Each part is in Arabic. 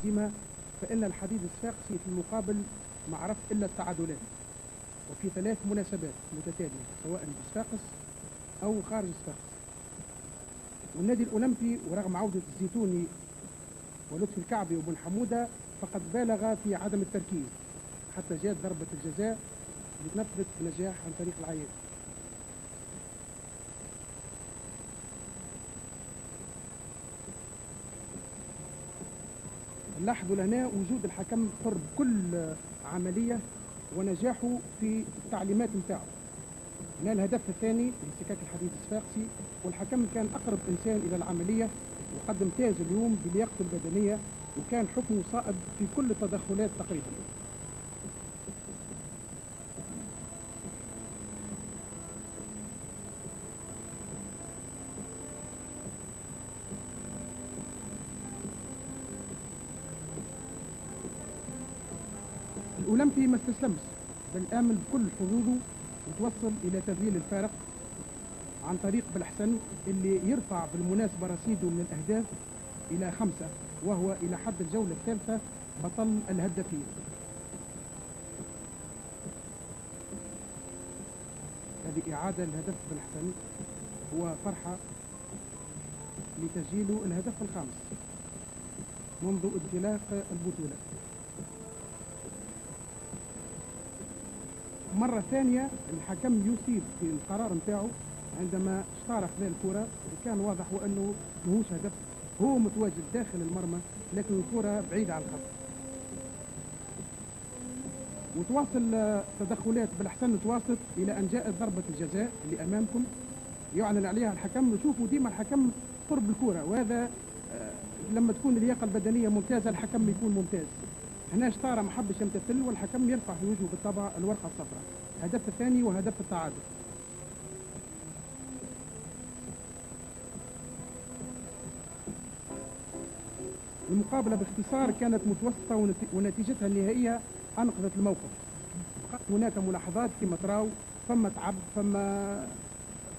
ديما فإن الحديد الصفاقسي في المقابل ما عرف إلا التعادلات، وفي 3 مناسبات متتالية سواء بصفاقس أو خارج صفاقس. والنادي الأولمبي ورغم عودة الزيتوني ولطفي الكعبي وبن حمودة فقد بالغ في عدم التركيز حتى جاءت ضربة الجزاء لتنفذ بنجاح عن طريق العياد. نلاحظوا لهنا وجود الحكم قرب كل عملية ونجاحه في التعليمات نتاعو. هنا الهدف الثاني لانسكاك الحديد الصفاقسي، والحكم كان أقرب إنسان إلى العملية وقد امتاز اليوم بلياقته البدنية وكان حكمه صائب في كل التدخلات تقريبا. الأولمبي ما استسلمش بل آمن بكل حظوظه وتوصل إلى تذليل الفارق عن طريق بالحسن اللي يرفع بالمناسبة رصيده من الأهداف إلى 5، وهو إلى حد الجولة الثالثة بطل الهدافين. هذه إعادة الهدف بالحسن، هو فرحة لتسجيله الهدف الخامس منذ انطلاق البطولة. مرة ثانية الحكم يصيب في القرار نتاعو عندما اشترك ذا الكرة وكان واضح وأنه ماهوش هدف، هو متواجد داخل المرمى لكن الكرة بعيدة عن الخط. وتواصل تدخلات بالحسن تواصل إلى أن جاءت ضربة الجزاء اللي أمامكم يعلن عليها الحكم. نشوفوا ديما الحكم قرب الكرة، وهذا لما تكون اللياقة البدنية ممتازة الحكم يكون ممتاز. هنا شطارة ما حبش يمتثل والحكم يرفع في وجهه بالطبع الورقة الصفراء. الهدف الثاني وهدف التعادل. المقابلة باختصار كانت متوسطة ونتيجتها النهائية أنقذت الموقف. هناك ملاحظات كما تراو، فما تعب،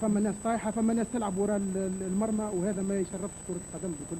فما ناس طايحة، فما ناس تلعب وراء المرمى، وهذا ما يشرفش كرة القدم بكل.